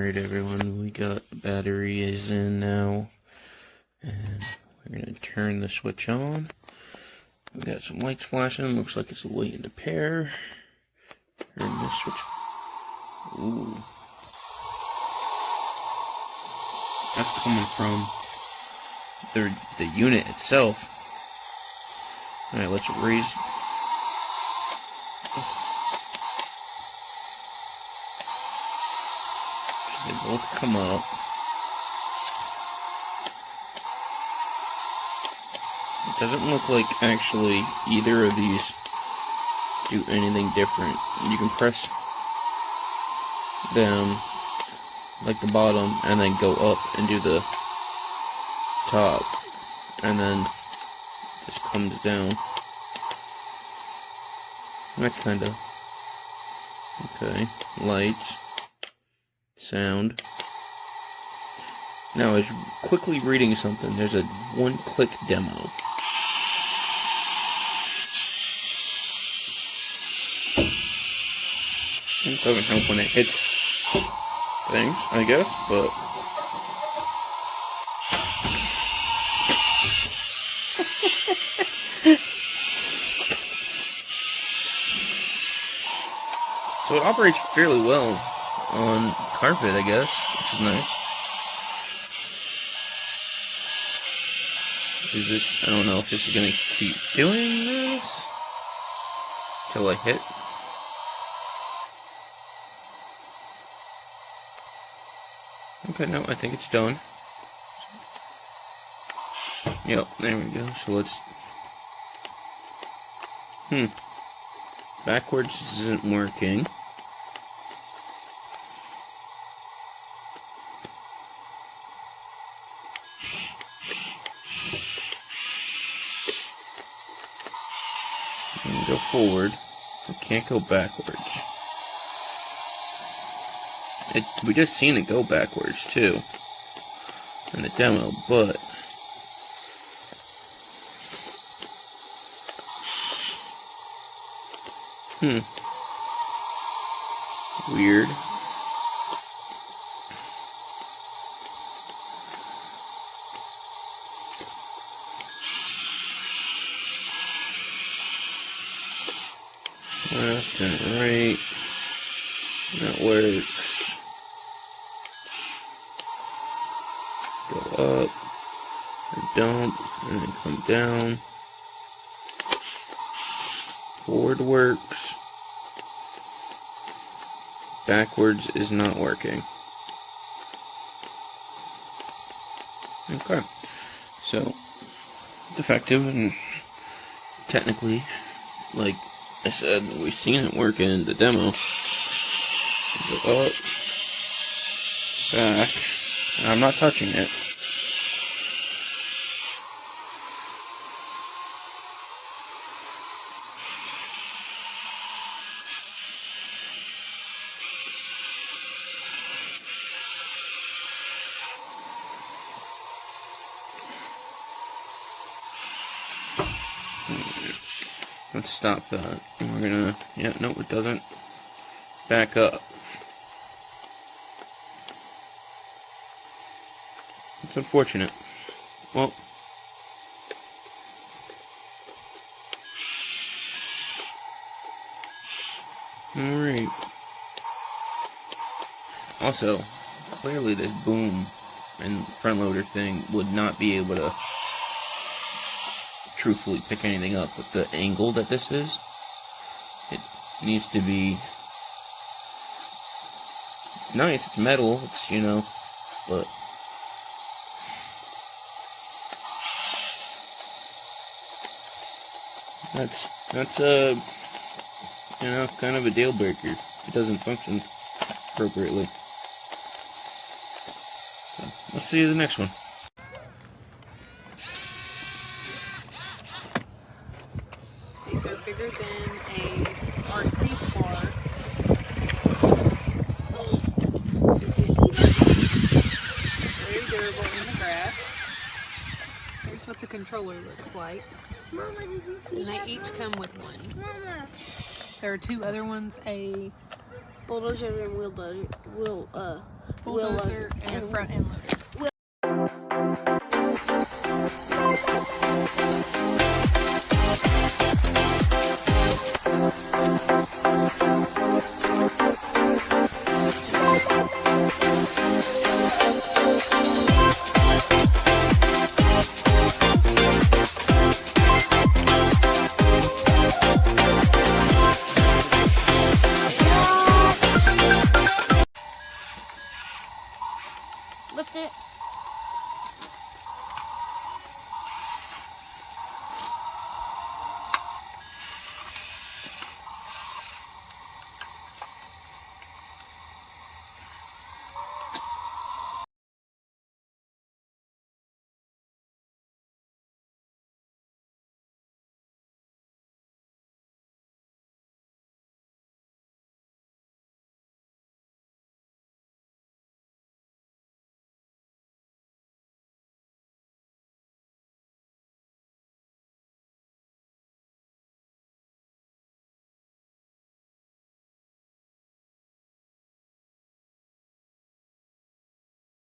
Alright everyone, we got the batteries in now, and we're going to turn the switch on. We got some lights flashing, looks like it's waiting to pair. Turn the switch. Ooh. That's coming from the unit itself. Alright, let's raise. They both come up. It doesn't look like actually either of these do anything different. You can press down like the bottom and then go up and do the top, and then just comes down. That's kind of okay. Lights. Sound. Now I was quickly reading something. There's a one-click demo. It doesn't help when it hits things, I guess, but so it operates fairly well on carpet, I guess, which is nice. Is this, I don't know if this is gonna keep doing this till I hit. Okay, no, I think it's done. Yep, there we go. So let's, backwards isn't working. And go forward. We can't go backwards. We just seen it go backwards too in the demo, but weird. Left and right. That works. Go up, and dump, and then come down. Forward works. Backwards is not working. Okay. So, defective, and technically, like I said, we've seen it work in the demo. Go up, back, and I'm not touching it. Let's stop that. And we're gonna, yeah, no, it doesn't back up. It's unfortunate. Well, alright. Also, clearly this boom and front loader thing would not be able to truthfully pick anything up with the angle that this is. It needs to be nice. It's metal. It's, you know, but that's you know, kind of a deal breaker. It doesn't function appropriately. So, let's see the next one. These are bigger than a RC car. Did you see that? Very durable in the grass. Here's what the controller looks like. Mama, did you see And that? they each come with one. Mama. There are two other ones, a Bulldozer and bulldozer, and a front end loader. Lift it.